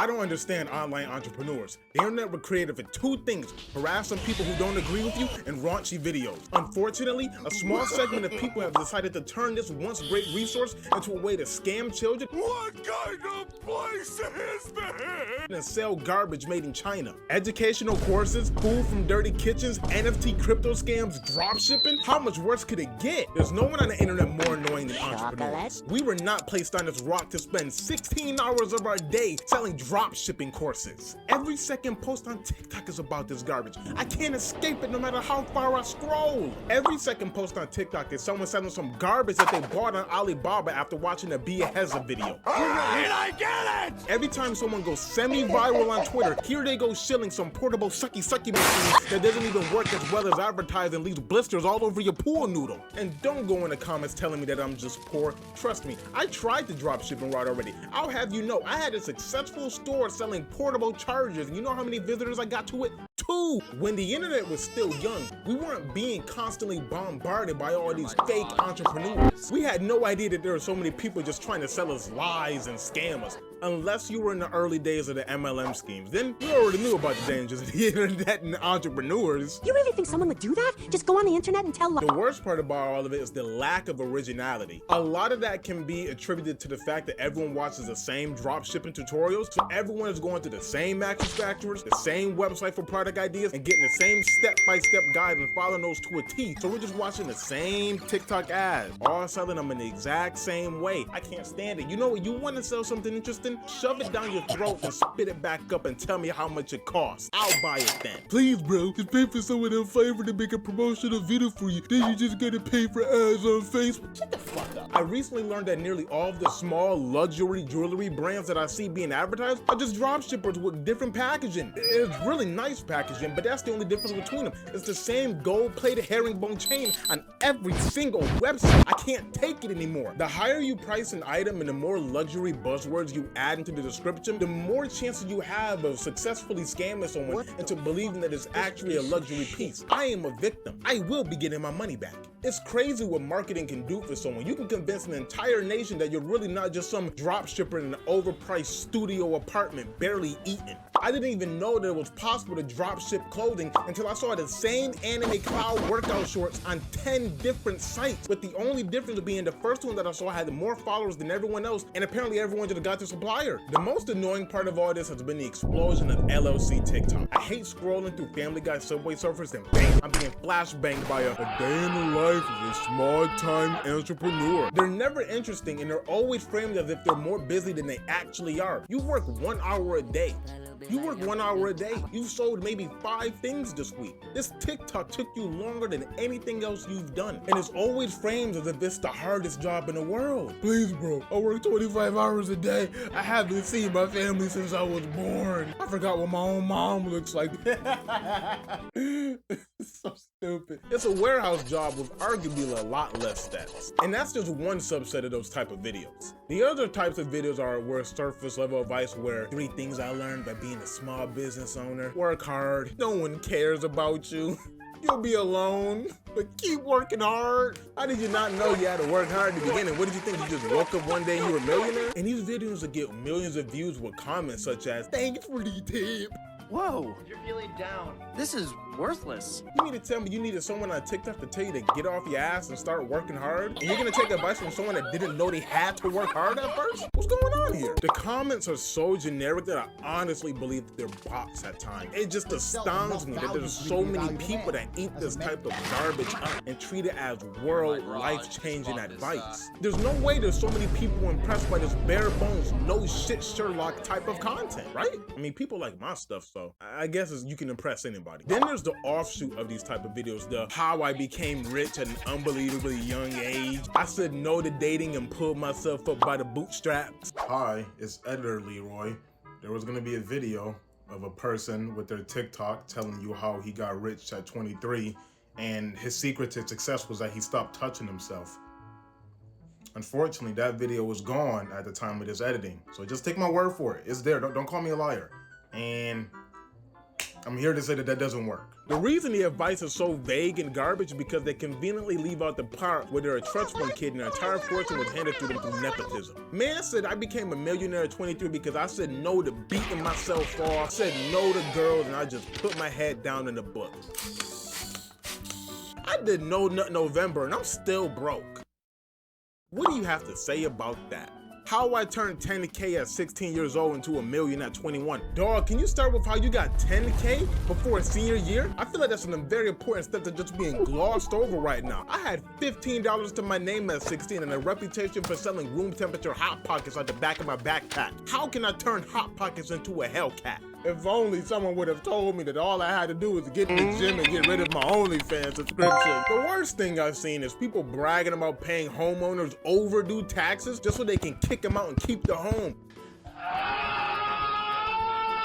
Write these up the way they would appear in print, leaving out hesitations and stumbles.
I don't understand online entrepreneurs. The internet was created for two things: harassing people who don't agree with you and raunchy videos. Unfortunately, a small segment of people have decided to turn this once great resource into a way to scam children. What kind of place is this? And sell garbage made in China. Educational courses, food from dirty kitchens, NFT crypto scams, drop shipping. How much worse could it get? There's no one on the internet more annoying than entrepreneurs. We were not placed on this rock to spend 16 hours of our day selling drop shipping courses. Every second post on TikTok is about this garbage. I can't escape it no matter how far I scroll. Every second post on TikTok is someone selling some garbage that they bought on Alibaba after watching a Bia Heza video. Alright, I get it! Every time someone goes semi-viral on Twitter, here they go shilling some portable sucky machine that doesn't even work as well as advertised and leaves blisters all over your pool noodle. And don't go in the comments telling me that I'm just poor. Trust me, I tried the drop shipping route already. I'll have you know, I had a successful store selling portable chargers, and you know how many visitors I got to it? 2! When the internet was still young, we weren't being constantly bombarded by all these fake entrepreneurs. We had no idea that there were so many people just trying to sell us lies and scam us. Unless you were in the early days of the MLM schemes. Then you already knew about the dangers of the internet and entrepreneurs. You really think someone would do that? Just go on the internet and tell lies? The worst part about all of it is the lack of originality. A lot of that can be attributed to the fact that everyone watches the same drop shipping tutorials, so everyone is going to the same manufacturers, the same website for product ideas, and getting the same step-by-step guides and following those to a T. So we're just watching the same TikTok ads, all selling them in the exact same way. I can't stand it. You know what? You want to sell something interesting? Shove it down your throat and spit it back up and tell me how much it costs. I'll buy it then. Please, bro, just pay for someone a favor to make a promotional video for you. Then you just gotta pay for ads on Facebook. Shut the fuck up. I recently learned that nearly all of the small luxury jewelry brands that I see being advertised are just drop shippers with different packaging. It's really nice packaging, but that's the only difference between them. It's the same gold-plated herringbone chain on every single website. I can't take it anymore. The higher you price an item and the more luxury buzzwords you add into the description, the more chances you have of successfully scamming someone into believing that it's actually a luxury piece. I am a victim. I will be getting my money back. It's crazy what marketing can do for someone. You can convince an entire nation that you're really not just some drop shipper in an overpriced studio apartment barely eating. I didn't even know that it was possible to drop ship clothing until I saw the same anime cloud workout shorts on 10 different sites, with the only difference being the first one that I saw had more followers than everyone else, and apparently everyone just got their supplier. The most annoying part of all this has been the explosion of LLC TikTok. I hate scrolling through Family Guy Subway Surfers and bam, I'm being flashbanged by a day in the life of a small-time entrepreneur. They're never interesting and they're always framed as if they're more busy than they actually are. You work 1 hour a day. You work 1 hour a day. You've sold maybe 5 things this week. This TikTok took you longer than anything else you've done. And it's always framed as if it's the hardest job in the world. Please, bro, I work 25 hours a day. I haven't seen my family since I was born. I forgot what my own mom looks like. It's so stupid. It's a warehouse job with arguably a lot less stats. And that's just one subset of those type of videos. The other types of videos are where surface level advice, where 3 things I learned by being a small business owner. Work hard. No one cares about you. You'll be alone, but keep working hard. How did you not know you had to work hard at the beginning? What did you think? You just woke up one day and you were a millionaire? And these videos will get millions of views with comments such as, "Thanks for the tip." Whoa. You're feeling down. This is worthless. You mean to tell me you needed someone on TikTok to tell you to get off your ass and start working hard? And you're gonna take advice from someone that didn't know they had to work hard at first? What's going on here? The comments are so generic that I honestly believe that they're bots at times. It just astounds me that there's so many people that eat this type of garbage up and treat it as world life-changing advice. There's no way there's so many people impressed by this bare bones, no shit Sherlock type of content, right? I mean, people like my stuff, so I guess you can impress anybody. Then there's the offshoot of these type of videos, the how I became rich at an unbelievably young age. I said no to dating and pulled myself up by the bootstraps. Hi, it's Editor Leroy. There was gonna be a video of a person with their TikTok telling you how he got rich at 23 and his secret to success was that he stopped touching himself. Unfortunately, that video was gone at the time of this editing. So just take my word for it. It's there. Don't call me a liar. And I'm here to say that that doesn't work. The reason the advice is so vague and garbage is because they conveniently leave out the part where they're a trust fund kid and their entire fortune was handed to them through nepotism. Man said I became a millionaire at 23 because I said no to beating myself off, said no to girls, and I just put my head down in the book. I did No Nut November and I'm still broke. What do you have to say about that? How I turned 10K at 16 years old into $1 million at 21. Dog, can you start with how you got 10K before senior year? I feel like that's a very important step that's just being glossed over right now. I had $15 to my name at 16 and a reputation for selling room temperature Hot Pockets out the back of my backpack. How can I turn Hot Pockets into a Hellcat? If only someone would have told me that all I had to do was get in the gym and get rid of my OnlyFans subscription. The worst thing I've seen is people bragging about paying homeowners overdue taxes just so they can kick them out and keep the home.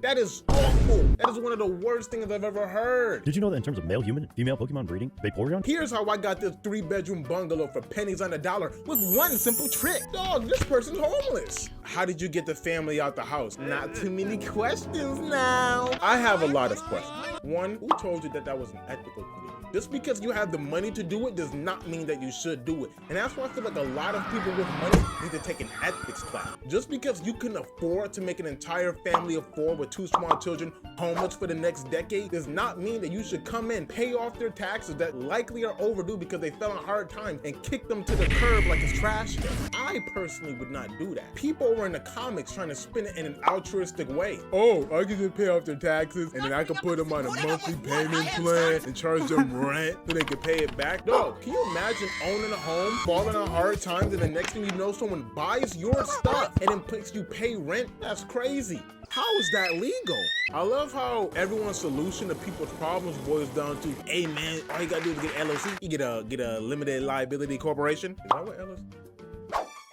That is awful. That is one of the worst things I've ever heard. Did you know that in terms of male human and female Pokemon breeding, Vaporeon? Here's how I got this 3-bedroom bungalow for pennies on the dollar with one simple trick. Dog, this person's homeless. How did you get the family out the house? Not too many questions now. I have a lot of questions. One, who told you that that was an ethical thing? Just because you have the money to do it does not mean that you should do it. And that's why I feel like a lot of people with money need to take an ethics class. Just because you can afford to make an entire family of 4 with 2 small children homeless for the next decade does not mean that you should come in, pay off their taxes that likely are overdue because they fell on hard times and kick them to the curb like it's trash. I personally would not do that. People were in the comics trying to spin it in an altruistic way. Oh, I can just pay off their taxes and then I can put them on a monthly payment plan and charge them rent so they can pay it back. Dog, can you imagine owning a home, falling on hard times, and the next thing you know someone buys your stuff and then makes you pay rent? That's crazy. How is that legal? I love how everyone's solution to people's problems boils down to, hey man, all you gotta do is get LLC. You get a limited liability corporation. Is that what LLC?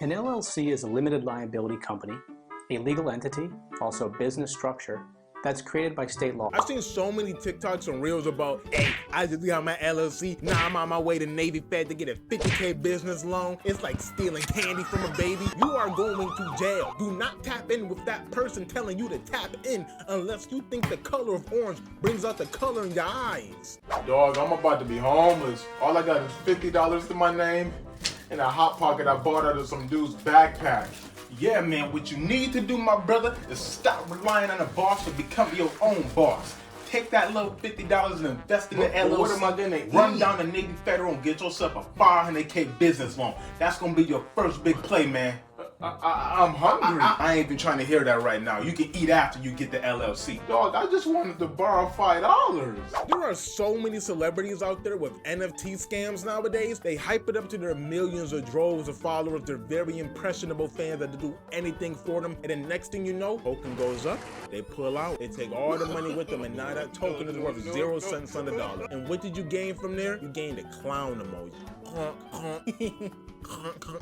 An LLC is a limited liability company, a legal entity, also a business structure, that's created by state law. I've seen so many TikToks and reels about, hey, I just got my LLC, now I'm on my way to Navy Fed to get a 50K business loan. It's like stealing candy from a baby. You are going to jail. Do not tap in with that person telling you to tap in unless you think the color of orange brings out the color in your eyes. Dog, I'm about to be homeless. All I got is $50 to my name and a Hot Pocket I bought out of some dude's backpack. Yeah, man, what you need to do, my brother, is stop relying on a boss to become your own boss. Take that little $50 and invest in the LLC. What am I gonna run down the Navy Federal and get yourself a $500K business loan? That's gonna be your first big play, man. I'm hungry. I ain't even trying to hear that right now. You can eat after you get the LLC. Dog, I just wanted to borrow $5. There are so many celebrities out there with NFT scams nowadays. They hype it up to their millions or droves of followers. They're very impressionable fans that do anything for them. And then next thing you know, token goes up, they pull out, they take all the money with them, and now that token is worth 0 cents on the dollar. And what did you gain from there? You gained a clown emoji.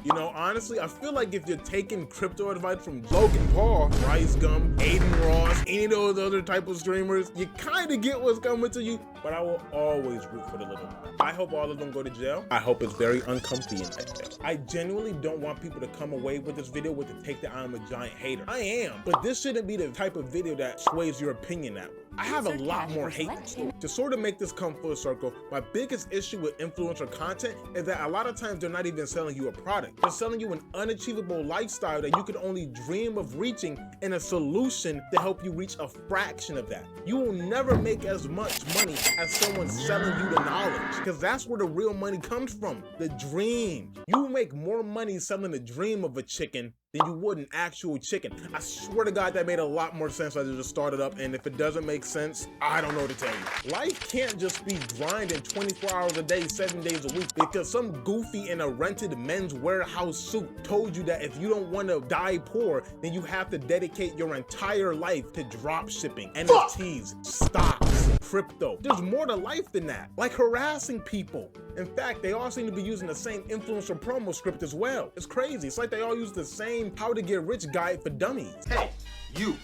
You know, honestly, I feel like if you're taking crypto advice from Logan Paul, Rice Gum, Adin Ross, any of those other type of streamers, you kind of get what's coming to you, but I will always root for the little one. I hope all of them go to jail. I hope it's very uncomfy in that jail. I genuinely don't want people to come away with this video with the take that I'm a giant hater. I am, but this shouldn't be the type of video that sways your opinion that way. I have a lot more hate. To sort of make this come full circle, my biggest issue with influencer content is that a lot of times they're not even selling you a product. They're selling you an unachievable lifestyle that you could only dream of reaching and a solution to help you reach a fraction of that. You will never make as much money as someone selling you the knowledge, because that's where the real money comes from, the dream. You make more money selling the dream of a chicken than you would an actual chicken. I swear to God that made a lot more sense as I just started up, and if it doesn't make sense, I don't know what to tell you. Life can't just be grinding 24 hours a day, 7 days a week, because some goofy in a rented Men's Warehouse suit told you that if you don't want to die poor, then you have to dedicate your entire life to drop shipping, NFTs, stocks, crypto. There's more to life than that, like harassing people. In fact, they all seem to be using the same influencer promo script as well. It's crazy. It's like they all use the same how to get rich guide for dummies. Hey, you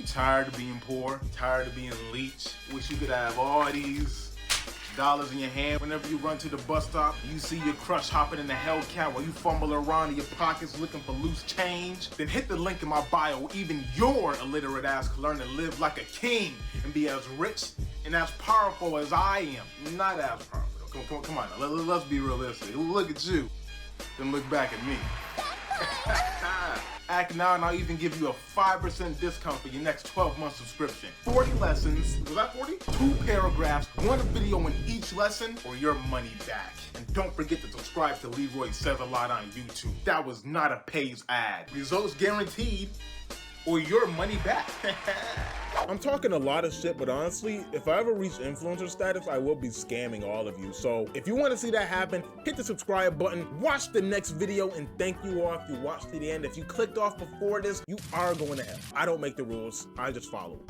tired of being poor, tired of being leech? Wish you could have all these dollars in your hand whenever you run to the bus stop, you see your crush hopping in the Hellcat while you fumble around in your pockets looking for loose change, then hit the link in my bio. Even your illiterate ass can learn to live like a king and be as rich and as powerful as I am. Not as powerful. Come on now. Let's be realistic. Look at you, then look back at me. Act now and I'll even give you a 5% discount for your next 12-month subscription. 40 lessons, was that 40? 2 paragraphs, 1 video in each lesson, or your money back. And don't forget to subscribe to Leroy Says a Lot on YouTube. That was not a paid ad. Results guaranteed, or your money back. I'm talking a lot of shit, but honestly, if I ever reach influencer status, I will be scamming all of you. So if you want to see that happen, hit the subscribe button, watch the next video, and thank you all if you watched to the end. If you clicked off before this, you are going to hell. I don't make the rules, I just follow them.